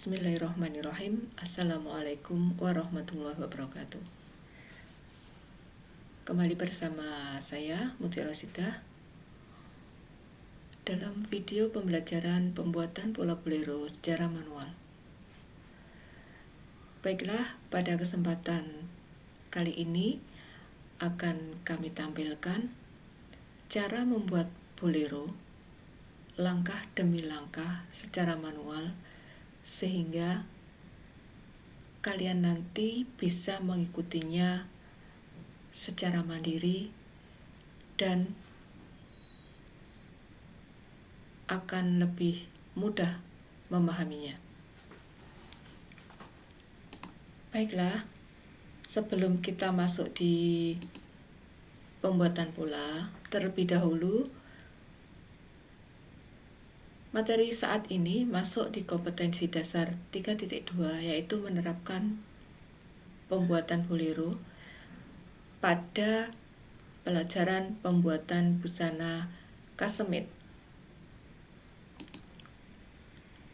Bismillahirrahmanirrahim. Assalamualaikum warahmatullahi wabarakatuh. Kembali bersama saya, Mutia Rosidah, dalam video pembelajaran pembuatan pola bolero secara manual. Baiklah, pada kesempatan kali ini akan kami tampilkan cara membuat bolero langkah demi langkah secara manual, sehingga kalian nanti bisa mengikutinya secara mandiri dan akan lebih mudah memahaminya. Baiklah, sebelum kita masuk di pembuatan pola, terlebih dahulu materi saat ini masuk di kompetensi dasar 3.2, yaitu menerapkan pembuatan bolero pada pelajaran pembuatan busana custom made.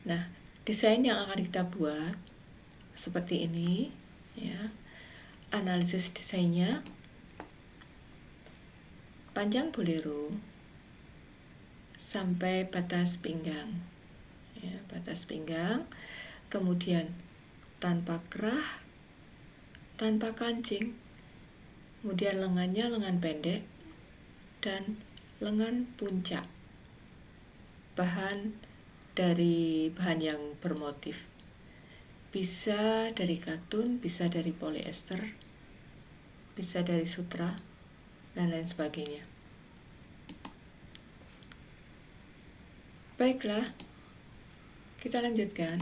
Nah, desain yang akan kita buat seperti ini, ya. Analisis desainnya, panjang bolero sampai batas pinggang, ya, batas pinggang, kemudian tanpa kerah, tanpa kancing, kemudian lengannya lengan pendek dan lengan puncak, bahan dari bahan yang bermotif, bisa dari katun, bisa dari polyester, bisa dari sutra, dan lain sebagainya. Baiklah, kita lanjutkan.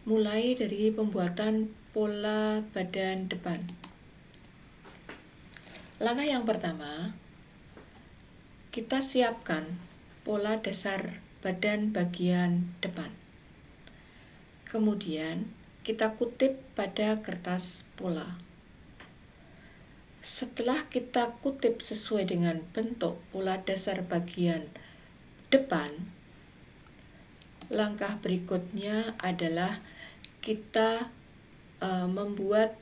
Mulai dari pembuatan pola badan depan. Langkah yang pertama, kita siapkan pola dasar badan bagian depan. Kemudian kita kutip pada kertas pola. Setelah kita kutip sesuai dengan bentuk pola dasar bagian depan, langkah berikutnya adalah kita membuat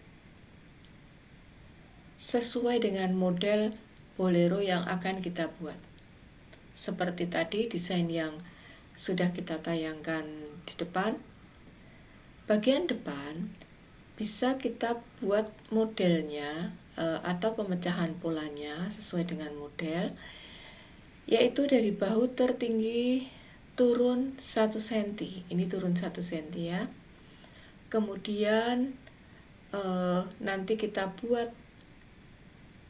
sesuai dengan model bolero yang akan kita buat. Seperti tadi desain yang sudah kita tayangkan di depan, bagian depan bisa kita buat modelnya atau pemecahan polanya sesuai dengan model, yaitu dari bahu tertinggi turun 1 cm. Ini turun 1 cm, ya. Kemudian nanti kita buat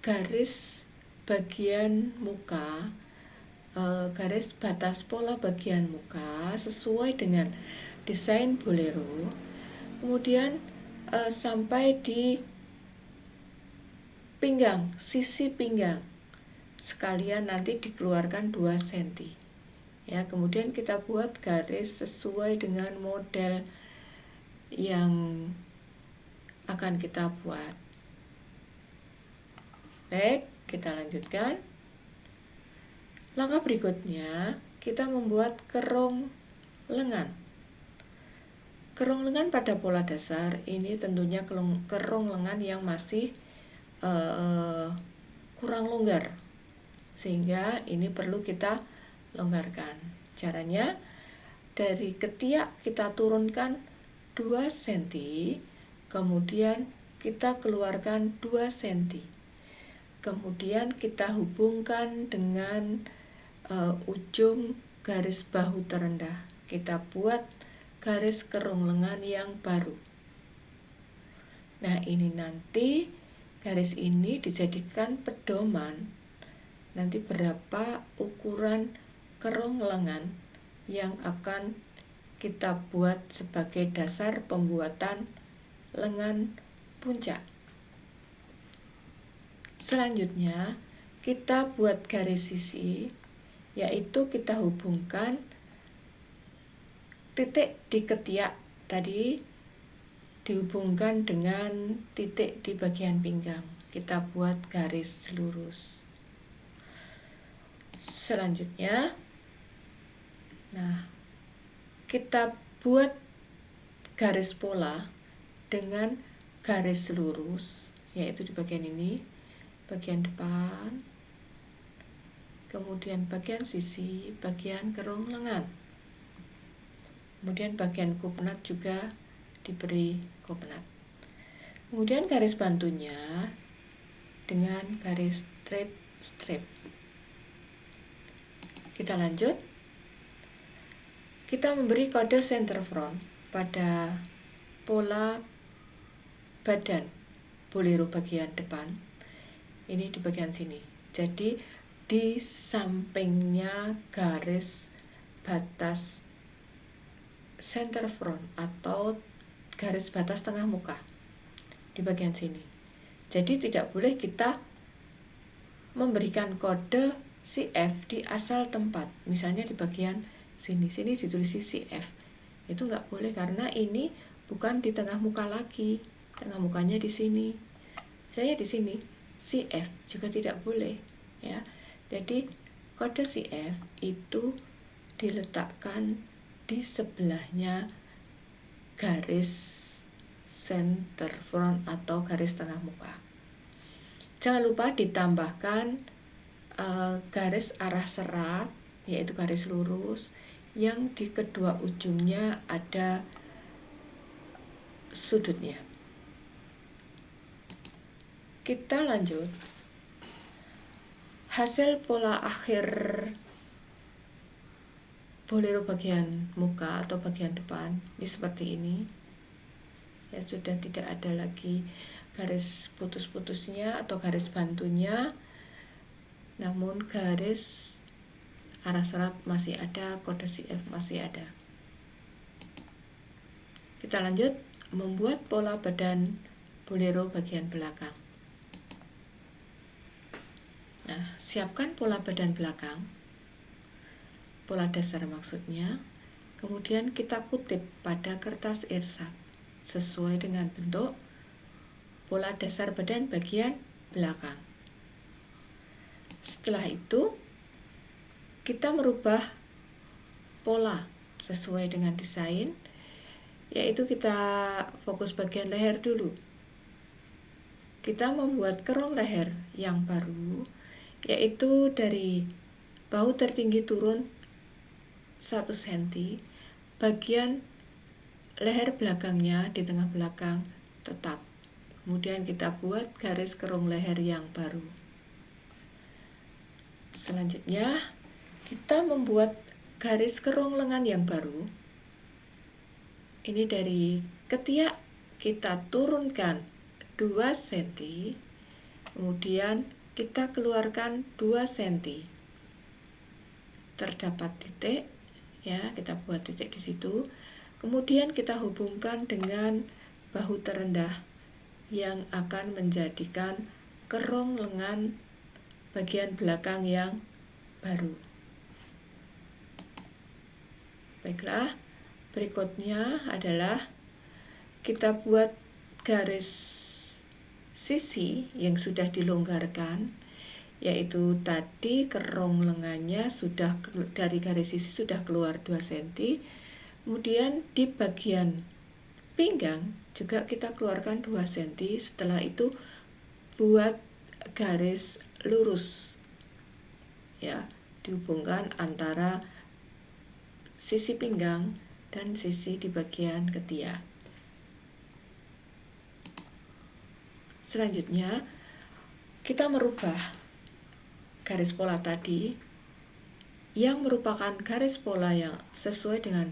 garis bagian muka, garis batas pola bagian muka sesuai dengan desain bolero. Kemudian sampai di pinggang, sisi pinggang, sekalian nanti dikeluarkan 2 cm, ya. Kemudian kita buat garis sesuai dengan model yang akan kita buat. Baik, kita lanjutkan. Langkah berikutnya, kita membuat kerong lengan. Kerong lengan pada pola dasar ini tentunya kerong lengan yang masih kurang longgar, sehingga ini perlu kita longgarkan. Caranya, dari ketiak kita turunkan 2 cm, kemudian kita keluarkan 2 cm, kemudian kita hubungkan dengan ujung garis bahu terendah. Kita buat garis kerong lengan yang baru. Nah, ini nanti garis ini dijadikan pedoman nanti berapa ukuran kerong lengan yang akan kita buat sebagai dasar pembuatan lengan puncak. Selanjutnya, kita buat garis sisi, yaitu kita hubungkan titik di ketiak tadi dihubungkan dengan titik di bagian pinggang. Kita buat garis lurus. Selanjutnya, nah, kita buat garis pola dengan garis lurus, yaitu di bagian ini, bagian depan, kemudian bagian sisi, bagian kerong lengan, kemudian bagian kupnat juga diberi kupnat. Kemudian garis bantunya dengan garis strip. Kita lanjut. Kita memberi kode center front pada pola badan bolero bagian depan. Ini di bagian sini. Jadi di sampingnya garis batas center front atau garis batas tengah muka di bagian sini. Jadi tidak boleh kita memberikan kode CF di asal tempat, misalnya di bagian sini ditulis CF, itu nggak boleh karena ini bukan di tengah muka lagi, tengah mukanya di sini, saya di sini, CF juga tidak boleh ya. Jadi kode CF itu diletakkan di sebelahnya garis center front atau garis tengah muka. Jangan lupa ditambahkan garis arah serat, yaitu garis lurus yang di kedua ujungnya ada sudutnya. Kita lanjut. Hasil pola akhir bolero bagian muka atau bagian depan ini seperti ini. Ya, sudah tidak ada lagi garis putus-putusnya atau garis bantunya, namun garis arah serat masih ada, kode CF masih ada. Kita lanjut membuat pola badan bolero bagian belakang. Nah, siapkan pola badan belakang, pola dasar maksudnya, kemudian kita kutip pada kertas irsat sesuai dengan bentuk pola dasar badan bagian belakang. Setelah itu kita merubah pola sesuai dengan desain, yaitu kita fokus bagian leher dulu. Kita membuat kerong leher yang baru, yaitu dari bahu tertinggi turun 1 cm, bagian leher belakangnya di tengah belakang tetap. Kemudian kita buat garis kerong leher yang baru. Selanjutnya kita membuat garis kerong lengan yang baru. Ini dari ketiak kita turunkan 2 cm, kemudian kita keluarkan 2 cm. Terdapat titik, ya, kita buat titik di situ. Kemudian kita hubungkan dengan bahu terendah yang akan menjadikan kerong lengan bagian belakang yang baru. Baiklah, berikutnya adalah kita buat garis sisi yang sudah dilonggarkan, yaitu tadi kerong lengannya sudah dari garis sisi sudah keluar 2 cm. Kemudian di bagian pinggang juga kita keluarkan 2 cm. Setelah itu buat garis lurus, ya, dihubungkan antara sisi pinggang dan sisi di bagian ketiak. Selanjutnya kita merubah garis pola tadi yang merupakan garis pola yang sesuai dengan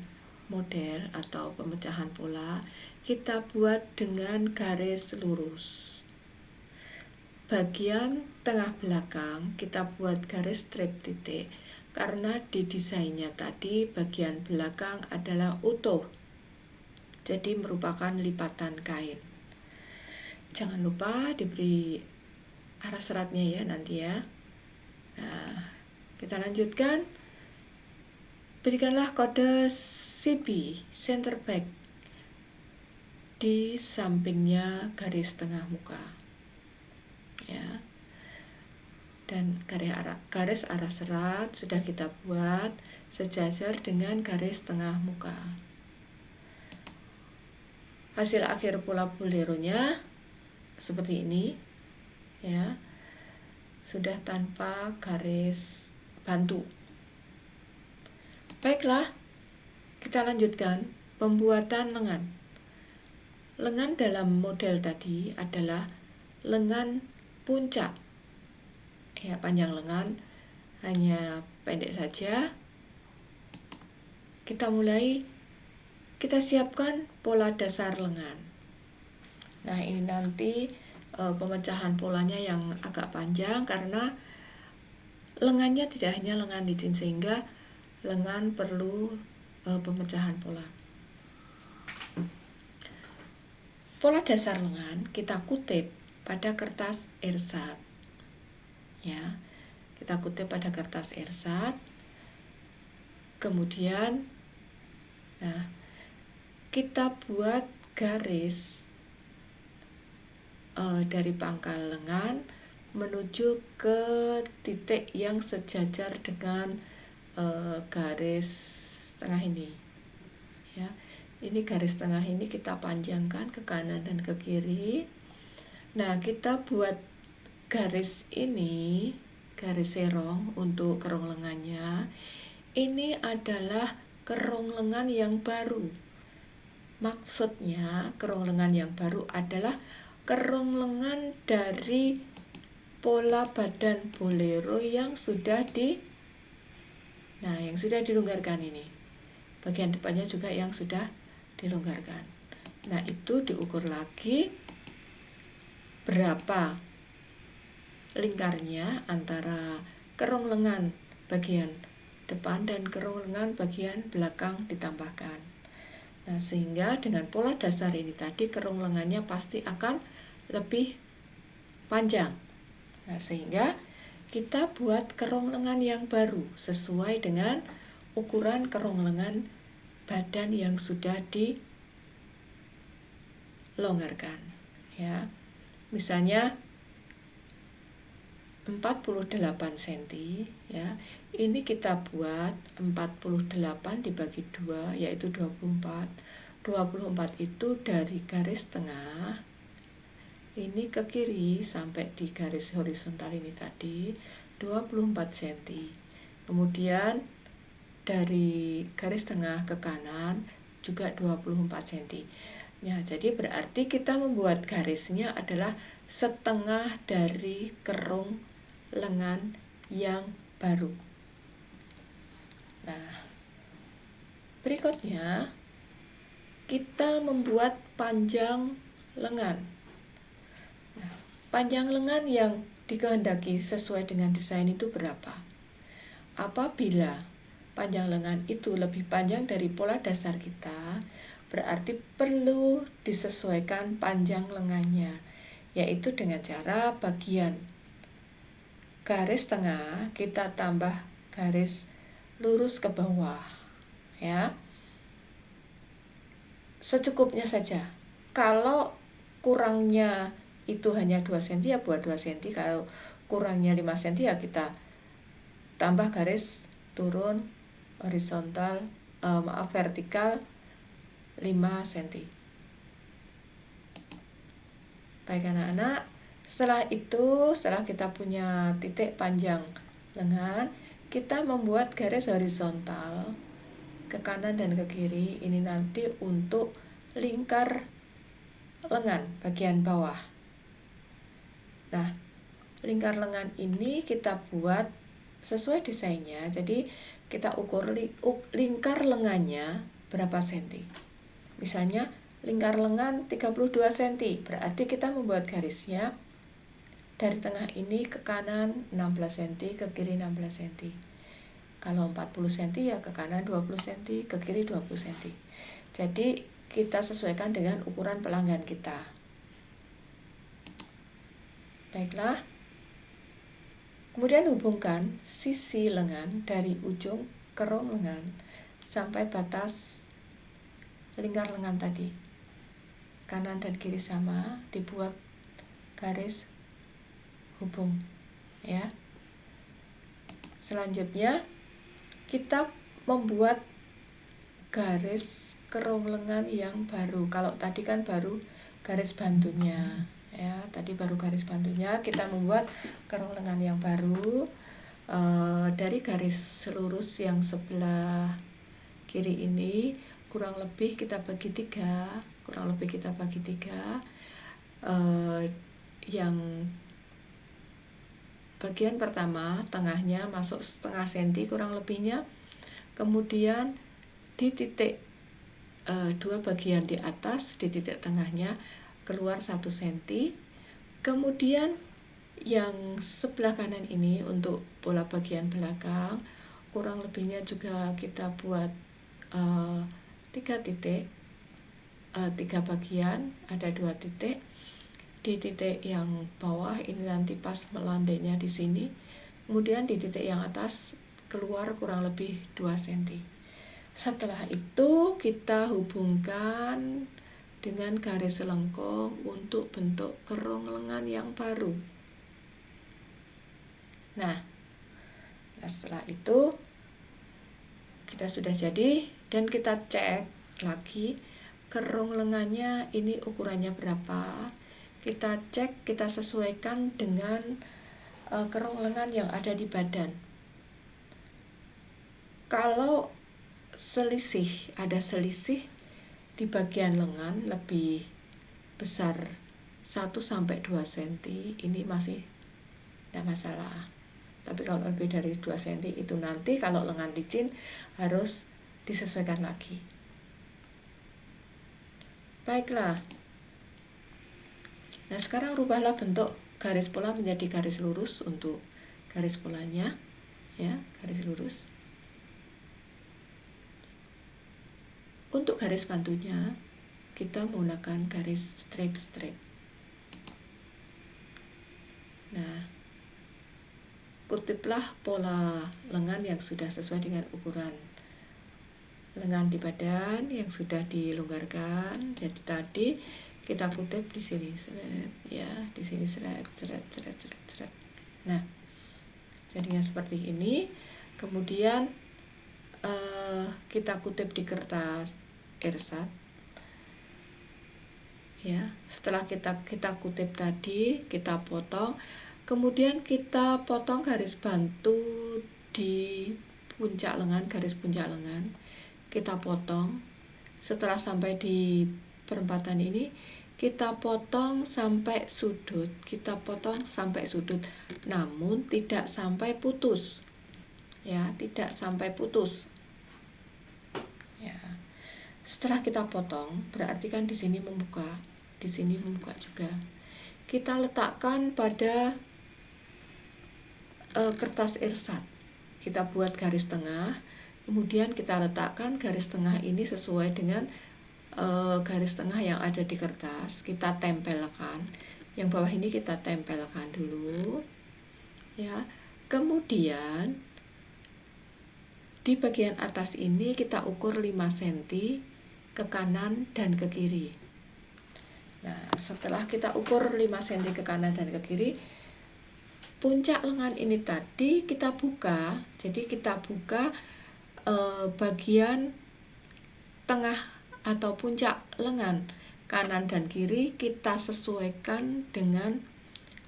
model atau pemecahan pola, kita buat dengan garis lurus. Bagian tengah belakang kita buat garis strip titik, karena di desainnya tadi bagian belakang adalah utuh, jadi merupakan lipatan kain. Jangan lupa diberi arah seratnya ya nanti ya. Nah, kita lanjutkan. Berikanlah kode CB, center back, di sampingnya garis tengah muka, ya. Dan garis arah serat sudah kita buat sejajar dengan garis tengah muka. hasil akhir pola boleronya seperti ini ya, sudah tanpa garis bantu. Baiklah, kita lanjutkan pembuatan lengan. Lengan dalam model tadi adalah lengan puncak ya, panjang lengan hanya pendek saja. Kita mulai, kita siapkan pola dasar lengan. Nah, ini nanti pemecahan polanya yang agak panjang karena lengannya tidak hanya lengan licin, sehingga lengan perlu pemecahan pola. Pola dasar lengan kita kutip pada kertas ersat ya, kita kutip pada kertas ersat. Kemudian nah, kita buat garis dari pangkal lengan menuju ke titik yang sejajar dengan garis tengah ini ya. Ini garis tengah ini kita panjangkan ke kanan dan ke kiri. Nah, kita buat garis ini, garis serong untuk kerong lengannya. Ini adalah kerong lengan yang baru. Maksudnya kerong lengan yang baru adalah kerong lengan dari pola badan bolero yang sudah yang sudah dilonggarkan ini. Bagian depannya juga yang sudah dilonggarkan. Nah, itu diukur lagi berapa lingkarnya antara kerong lengan bagian depan dan kerong lengan bagian belakang ditambahkan. Nah, sehingga dengan pola dasar ini tadi kerong lengannya pasti akan lebih panjang. Nah, sehingga kita buat kerong lengan yang baru sesuai dengan ukuran kerong lengan badan yang sudah dilonggarkan ya. Misalnya 48 cm ya. Ini kita buat 48 dibagi 2 yaitu 24. 24 itu dari garis tengah ini ke kiri sampai di garis horizontal ini tadi 24 cm. Kemudian dari garis tengah ke kanan juga 24 cm. Ya, jadi berarti kita membuat garisnya adalah setengah dari kerong lengan yang baru. Nah, berikutnya kita membuat panjang lengan. Nah, panjang lengan yang dikehendaki sesuai dengan desain itu berapa? Apabila panjang lengan itu lebih panjang dari pola dasar kita, berarti perlu disesuaikan panjang lengannya, yaitu dengan cara bagian garis tengah kita tambah garis lurus ke bawah ya, secukupnya saja. Kalau kurangnya itu hanya 2 cm ya buat 2 cm, kalau kurangnya 5 cm ya kita tambah garis turun horizontal vertikal 5 cm. Baik anak-anak, setelah kita punya titik panjang lengan, kita membuat garis horizontal ke kanan dan ke kiri. Ini nanti untuk lingkar lengan bagian bawah. Nah, lingkar lengan ini kita buat sesuai desainnya. Jadi kita ukur lingkar lengannya berapa senti. Misalnya lingkar lengan 32 cm, berarti kita membuat garisnya dari tengah ini ke kanan 16 cm, ke kiri 16 cm. Kalau 40 cm ya ke kanan 20 cm, ke kiri 20 cm. Jadi kita sesuaikan dengan ukuran pelanggan kita. Baiklah. Kemudian hubungkan sisi lengan dari ujung kerong lengan sampai batas lingkar lengan tadi. Kanan dan kiri sama, dibuat garis hubung ya. Selanjutnya kita membuat garis kerong lengan yang baru. Kalau tadi kan baru garis bantunya, ya, tadi baru garis bantunya, kita membuat kerong lengan yang baru. Dari garis lurus yang sebelah kiri ini kurang lebih kita bagi tiga, yang bagian pertama tengahnya masuk setengah senti kurang lebihnya, kemudian di titik dua bagian di atas di titik tengahnya keluar 1 cm, kemudian yang sebelah kanan ini untuk pola bagian belakang kurang lebihnya juga kita buat 3 titik, 3 bagian, ada 2 titik. Di titik yang bawah ini nanti pas melandainya di sini, kemudian di titik yang atas keluar kurang lebih 2 cm. Setelah itu kita hubungkan dengan garis lengkung untuk bentuk kerong lengan yang baru. Nah, setelah itu kita sudah jadi, dan kita cek lagi kerong lengannya ini ukurannya berapa. Kita cek, kita sesuaikan dengan kerong lengan yang ada di badan. Kalau ada selisih di bagian lengan lebih besar 1-2 cm, ini masih tidak masalah. Tapi kalau lebih dari 2 cm itu nanti kalau lengan licin harus disesuaikan lagi. Baiklah. Nah, sekarang rubahlah bentuk garis pola menjadi garis lurus untuk garis polanya, ya, garis lurus. Untuk garis bantunya kita menggunakan garis strip. Nah, kutiplah pola lengan yang sudah sesuai dengan ukuran lengan di badan yang sudah dilonggarkan. Jadi tadi kita kutip di sini, ya, di sini seret. Nah, jadinya seperti ini. Kemudian kita kutip di kertas ersat, ya. Setelah kita kutip tadi, kita potong, kemudian kita potong garis bantu di puncak lengan, garis puncak lengan kita potong. Setelah sampai di perempatan ini kita potong sampai sudut, namun tidak sampai putus, ya, tidak sampai putus, ya. Setelah kita potong berarti kan di sini membuka juga. Kita letakkan pada kertas ersat, kita buat garis tengah, kemudian kita letakkan garis tengah ini sesuai dengan garis tengah yang ada di kertas. Kita tempelkan, yang bawah ini kita tempelkan dulu, ya. Kemudian di bagian atas ini kita ukur 5 cm ke kanan dan ke kiri. Nah, setelah kita ukur 5 cm ke kanan dan ke kiri, puncak lengan ini tadi kita buka. Jadi kita buka bagian tengah atau puncak lengan kanan dan kiri, kita sesuaikan dengan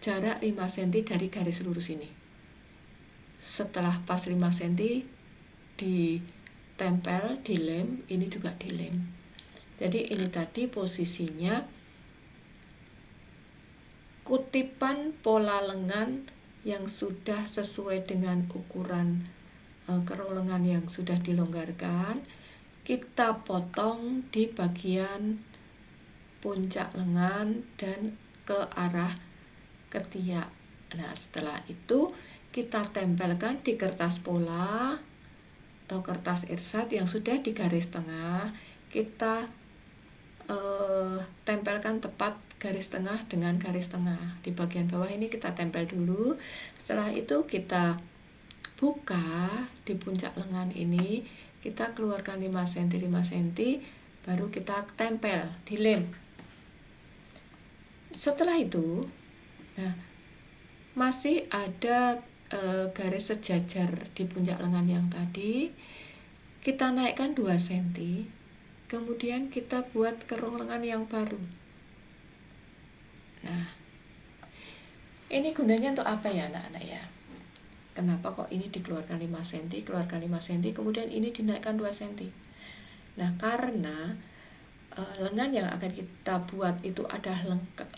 jarak 5 cm dari garis lurus ini. Setelah pas 5 cm ditempel, dilem, ini juga dilem. Jadi ini tadi posisinya kutipan pola lengan yang sudah sesuai dengan ukuran kerong lengan yang sudah dilonggarkan, kita potong di bagian puncak lengan dan ke arah ketiak. Nah, setelah itu kita tempelkan di kertas pola atau kertas ersat yang sudah di garis tengah. Kita tempelkan tepat garis tengah dengan garis tengah. Di bagian bawah ini kita tempel dulu. Setelah itu kita buka di puncak lengan ini, kita keluarkan 5 cm, baru kita tempel, dilem. Setelah itu, nah, masih ada garis sejajar di puncak lengan yang tadi, kita naikkan 2 cm, kemudian kita buat kerung lengan yang baru. Nah, ini gunanya untuk apa ya anak-anak ya? Kenapa kok ini dikeluarkan 5 cm, keluarkan 5 cm, kemudian ini dinaikkan 2 cm? Nah, karena lengan yang akan kita buat itu ada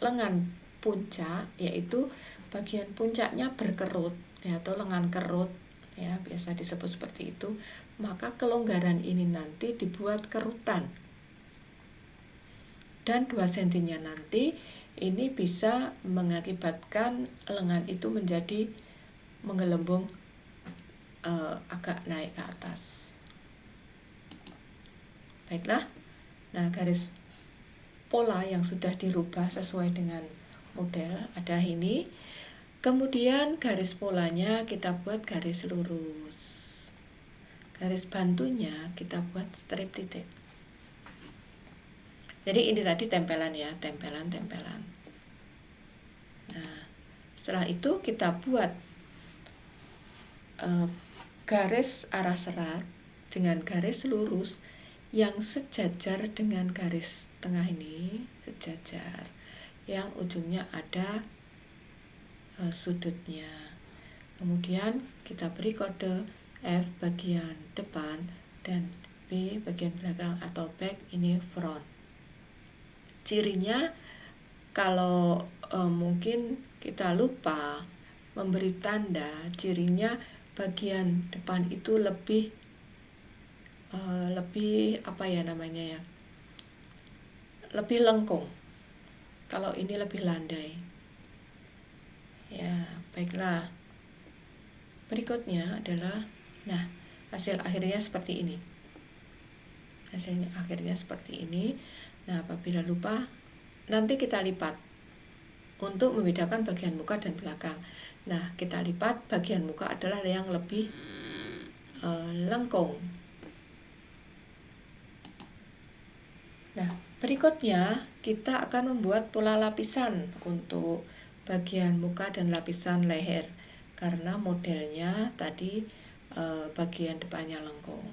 lengan puncak, yaitu bagian puncaknya berkerut ya, atau lengan kerut ya, biasa disebut seperti itu. Maka kelonggaran ini nanti dibuat kerutan, dan 2 cm-nya nanti ini bisa mengakibatkan lengan itu menjadi menggelembung agak naik ke atas. Baiklah, nah garis pola yang sudah dirubah sesuai dengan model ada ini. Kemudian garis polanya kita buat garis lurus. Garis bantunya kita buat strip titik. Jadi ini tadi tempelan ya, tempelan. Nah, setelah itu kita buat garis arah serat dengan garis lurus yang sejajar dengan garis tengah ini, sejajar, yang ujungnya ada sudutnya. Kemudian kita beri kode F bagian depan dan B bagian belakang atau back, ini front. Cirinya kalau mungkin kita lupa memberi tanda, cirinya bagian depan itu lebih apa ya namanya ya, lebih lengkung. Kalau ini lebih landai. Ya, baiklah. Berikutnya adalah, nah, hasil akhirnya seperti ini. Hasilnya akhirnya seperti ini. Nah, apabila lupa, nanti kita lipat untuk membedakan bagian muka dan belakang. Nah, kita lipat bagian muka adalah yang lebih lengkung. Nah, berikutnya kita akan membuat pola lapisan untuk bagian muka dan lapisan leher, karena modelnya tadi bagian depannya lengkung.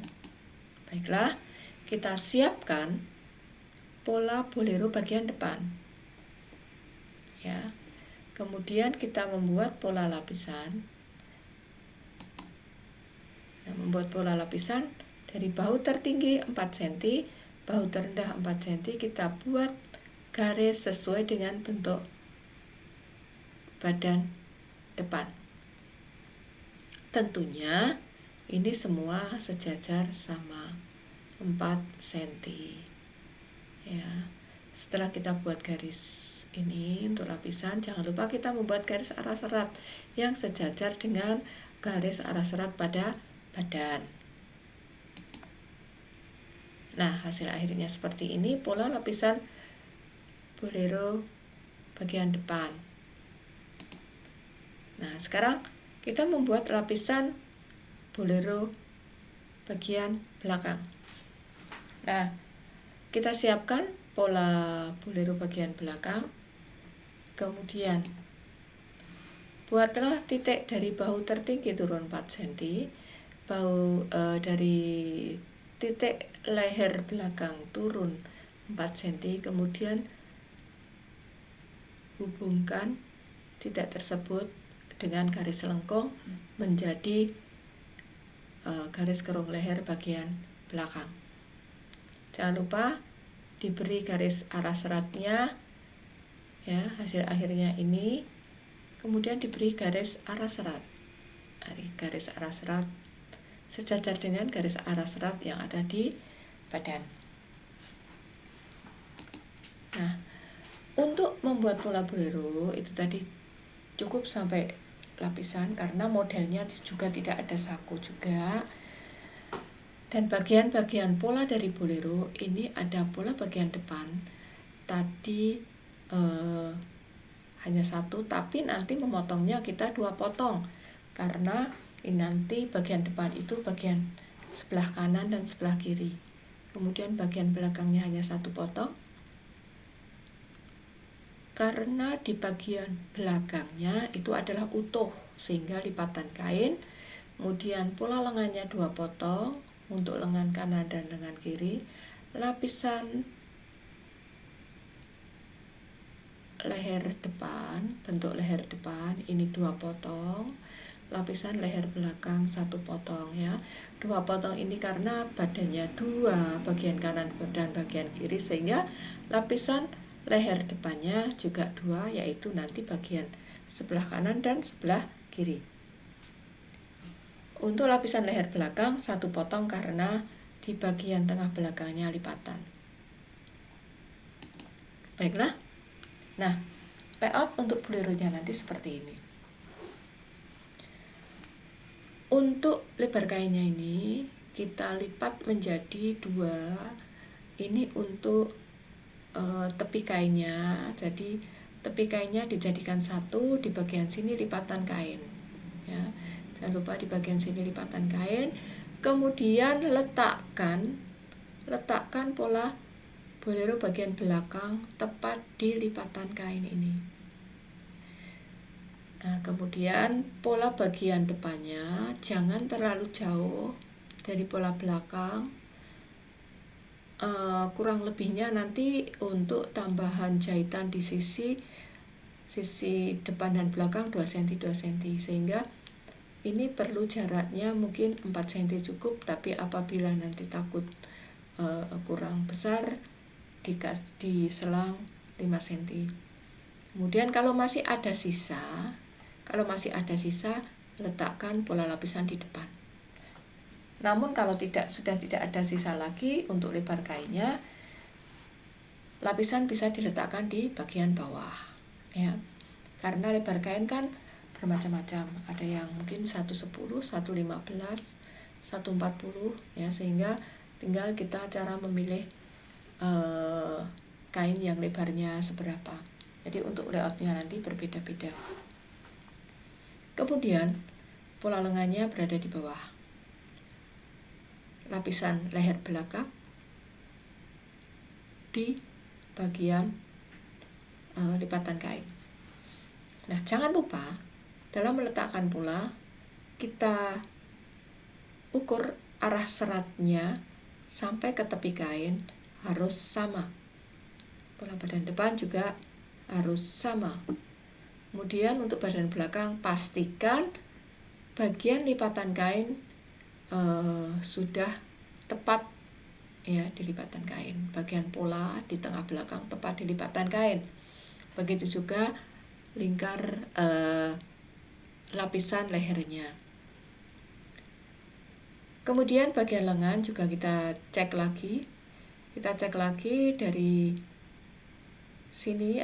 Baiklah, kita siapkan pola bolero bagian depan ya. Kemudian kita membuat pola lapisan. Nah, membuat pola lapisan dari bahu tertinggi 4 cm, bahu terendah 4 cm, kita buat garis sesuai dengan bentuk badan depan. Tentunya ini semua sejajar sama 4 cm ya. Setelah kita buat garis ini untuk lapisan, jangan lupa kita membuat garis arah serat yang sejajar dengan garis arah serat pada badan. Nah, hasil akhirnya seperti ini pola lapisan bolero bagian depan. Nah, sekarang kita membuat lapisan bolero bagian belakang. Nah, kita siapkan pola bolero bagian belakang. Kemudian buatlah titik dari bahu tertinggi turun 4 cm, bahu dari titik leher belakang turun 4 cm, kemudian hubungkan titik tersebut dengan garis lengkung menjadi garis kerung leher bagian belakang. Jangan lupa diberi garis arah seratnya ya, hasil akhirnya ini. Kemudian diberi garis arah serat. Garis arah serat sejajar dengan garis arah serat yang ada di badan. Nah, untuk membuat pola bolero itu tadi cukup sampai lapisan, karena modelnya juga tidak ada saku juga. Dan bagian-bagian pola dari bolero ini ada pola bagian depan tadi hanya satu, tapi nanti memotongnya kita 2 potong, karena ini nanti bagian depan itu bagian sebelah kanan dan sebelah kiri. Kemudian bagian belakangnya hanya 1 potong, karena di bagian belakangnya itu adalah utuh sehingga lipatan kain. Kemudian pola lengannya 2 potong untuk lengan kanan dan lengan kiri. lapisan leher depan, bentuk leher depan ini 2 potong, lapisan leher belakang 1 potong ya. 2 potong ini karena badannya 2, bagian kanan dan bagian kiri, sehingga lapisan leher depannya juga 2, yaitu nanti bagian sebelah kanan dan sebelah kiri. Untuk lapisan leher belakang 1 potong karena di bagian tengah belakangnya lipatan. Baiklah. Nah, layout untuk boleronya nanti seperti ini. Untuk lebar kainnya ini kita lipat menjadi 2. Ini untuk tepi kainnya. Jadi tepi kainnya dijadikan 1, di bagian sini lipatan kain. Ya, jangan lupa di bagian sini lipatan kain. Kemudian letakkan pola bolero bagian belakang tepat di lipatan kain ini. Nah, kemudian pola bagian depannya jangan terlalu jauh dari pola belakang. Kurang lebihnya nanti untuk tambahan jahitan di sisi depan dan belakang 2 cm 2 cm, sehingga ini perlu jaraknya mungkin 4 cm cukup, tapi apabila nanti takut kurang besar, diselang 5 cm. Kemudian kalau masih ada sisa, letakkan pola lapisan di depan. Namun kalau sudah tidak ada sisa lagi untuk lebar kainnya, lapisan bisa diletakkan di bagian bawah ya. Karena lebar kain kan bermacam-macam, ada yang mungkin 110, 115, 140 ya, sehingga tinggal kita cara memilih kain yang lebarnya seberapa. Jadi untuk layoutnya nanti berbeda-beda. Kemudian pola lengannya berada di bawah lapisan leher belakang di bagian lipatan kain. Nah, jangan lupa dalam meletakkan pola kita ukur arah seratnya sampai ke tepi kain harus sama. Pola badan depan juga harus sama. Kemudian untuk badan belakang pastikan bagian lipatan kain sudah tepat ya di lipatan kain. Bagian pola di tengah belakang tepat di lipatan kain. Begitu juga lingkar lapisan lehernya. Kemudian bagian lengan juga kita cek lagi. Kita cek lagi dari sini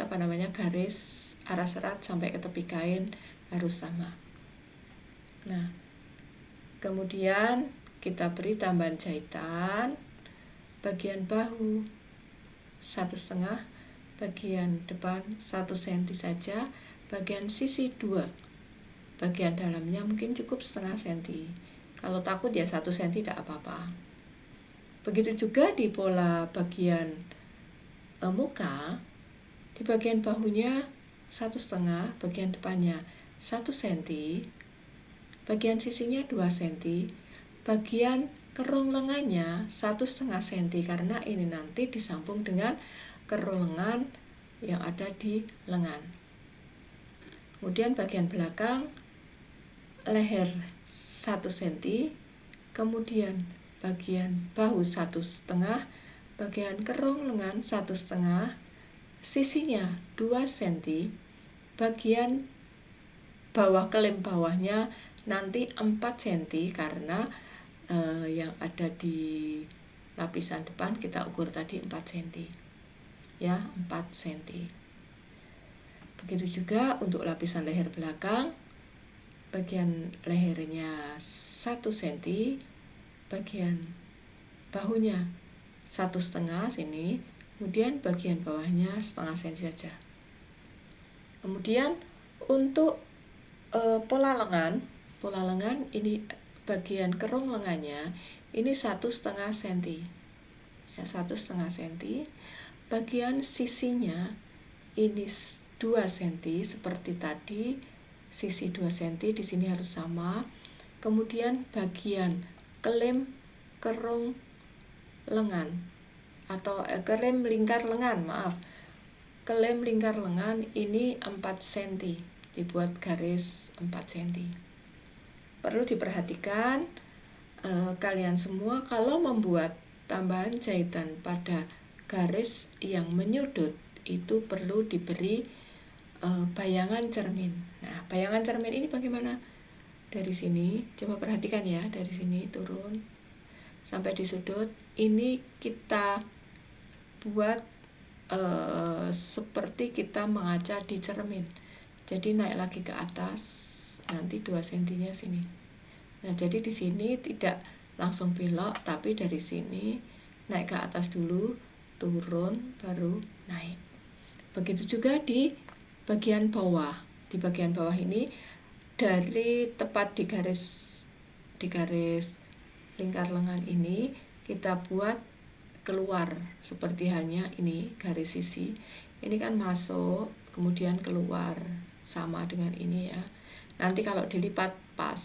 garis arah serat sampai ke tepi kain harus sama. Nah, kemudian kita beri tambahan jahitan. Bagian bahu 1,5, bagian depan 1 cm saja, bagian sisi 2, bagian dalamnya mungkin cukup setengah cm. Kalau takut ya 1 cm tidak apa-apa. Begitu juga di pola bagian muka, di bagian bahunya 1,5, bagian depannya 1 cm, bagian sisinya 2 cm, bagian kerong lengannya 1,5 cm, karena ini nanti disambung dengan kerong lengan yang ada di lengan. Kemudian bagian belakang leher 1 cm, kemudian bagian bahu 1,5, bagian kerong lengan 1,5, sisinya 2 cm, bagian bawah kelem bawahnya nanti 4 cm, karena yang ada di lapisan depan kita ukur tadi 4 cm ya, 4 cm. Begitu juga untuk lapisan leher belakang, bagian lehernya 1 cm, bagian bahunya 1,5 sini, kemudian bagian bawahnya setengah cm saja. Kemudian untuk pola lengan ini bagian kerong lengannya ini 1,5 cm ya, 1,5 cm. Bagian sisinya ini 2 cm seperti tadi, sisi 2 cm di sini harus sama. Kemudian bagian kelem kerong lengan atau kelem lingkar lengan, maaf. Kelem lingkar lengan ini 4 cm, dibuat garis 4 cm. Perlu diperhatikan kalian semua kalau membuat tambahan jahitan pada garis yang menyudut itu perlu diberi bayangan cermin. Nah, bayangan cermin ini bagaimana? Dari sini, coba perhatikan ya, dari sini turun sampai di sudut. Ini kita buat seperti kita mengaca di cermin. Jadi naik lagi ke atas, nanti 2 cm-nya sini. Nah, jadi di sini tidak langsung belok, tapi dari sini naik ke atas dulu, turun, baru naik. Begitu juga di bagian bawah. Di bagian bawah ini dari tepat di garis lingkar lengan ini kita buat keluar, seperti halnya ini garis sisi. Ini kan masuk, kemudian keluar, sama dengan ini ya. Nanti kalau dilipat pas,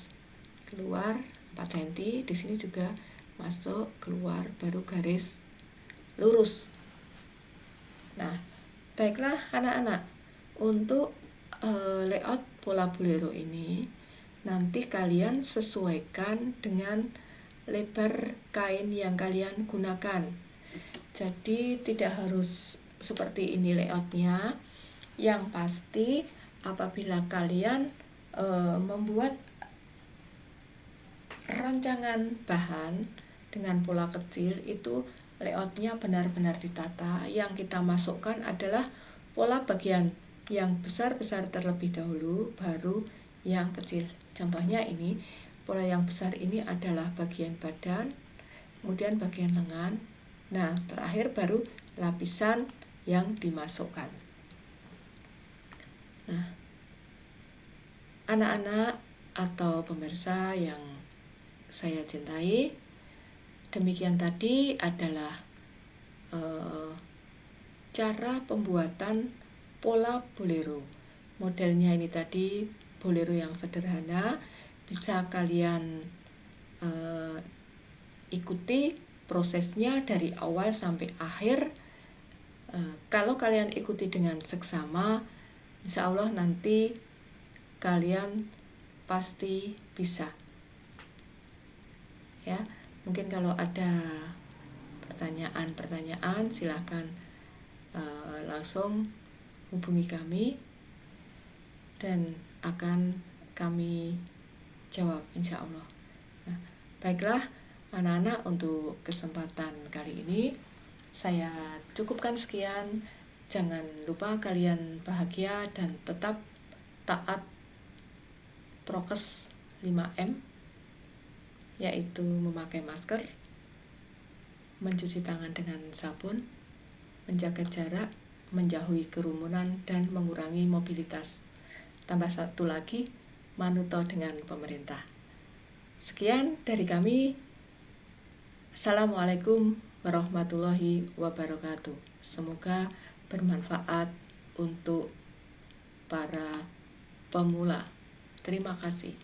keluar 4 cm, di sini juga masuk, keluar, baru garis lurus. Nah, baiklah anak-anak, untuk layout pola bolero ini nanti kalian sesuaikan dengan lebar kain yang kalian gunakan. Jadi tidak harus seperti ini layoutnya. Yang pasti apabila kalian membuat rancangan bahan dengan pola kecil, itu layoutnya benar-benar ditata. Yang kita masukkan adalah pola bagian yang besar-besar terlebih dahulu, baru yang kecil. Contohnya ini, pola yang besar ini adalah bagian badan, kemudian bagian lengan. Nah, terakhir baru lapisan yang dimasukkan. Nah, anak-anak atau pemirsa yang saya cintai, demikian tadi adalah cara pembuatan pola bolero. Modelnya ini tadi bolero yang sederhana, bisa kalian ikuti prosesnya dari awal sampai akhir. Kalau kalian ikuti dengan seksama, insya Allah nanti kalian pasti bisa. Ya, mungkin kalau ada pertanyaan silahkan langsung hubungi kami dan akan kami jawab insya Allah. Nah, baiklah anak-anak, untuk kesempatan kali ini saya cukupkan sekian. Jangan lupa kalian bahagia dan tetap taat prokes 5M, yaitu memakai masker, mencuci tangan dengan sabun, menjaga jarak, menjauhi kerumunan, dan mengurangi mobilitas. Tambah satu lagi, manuto dengan pemerintah. Sekian dari kami. Assalamualaikum warahmatullahi wabarakatuh. Semoga bermanfaat untuk para pemula. Terima kasih.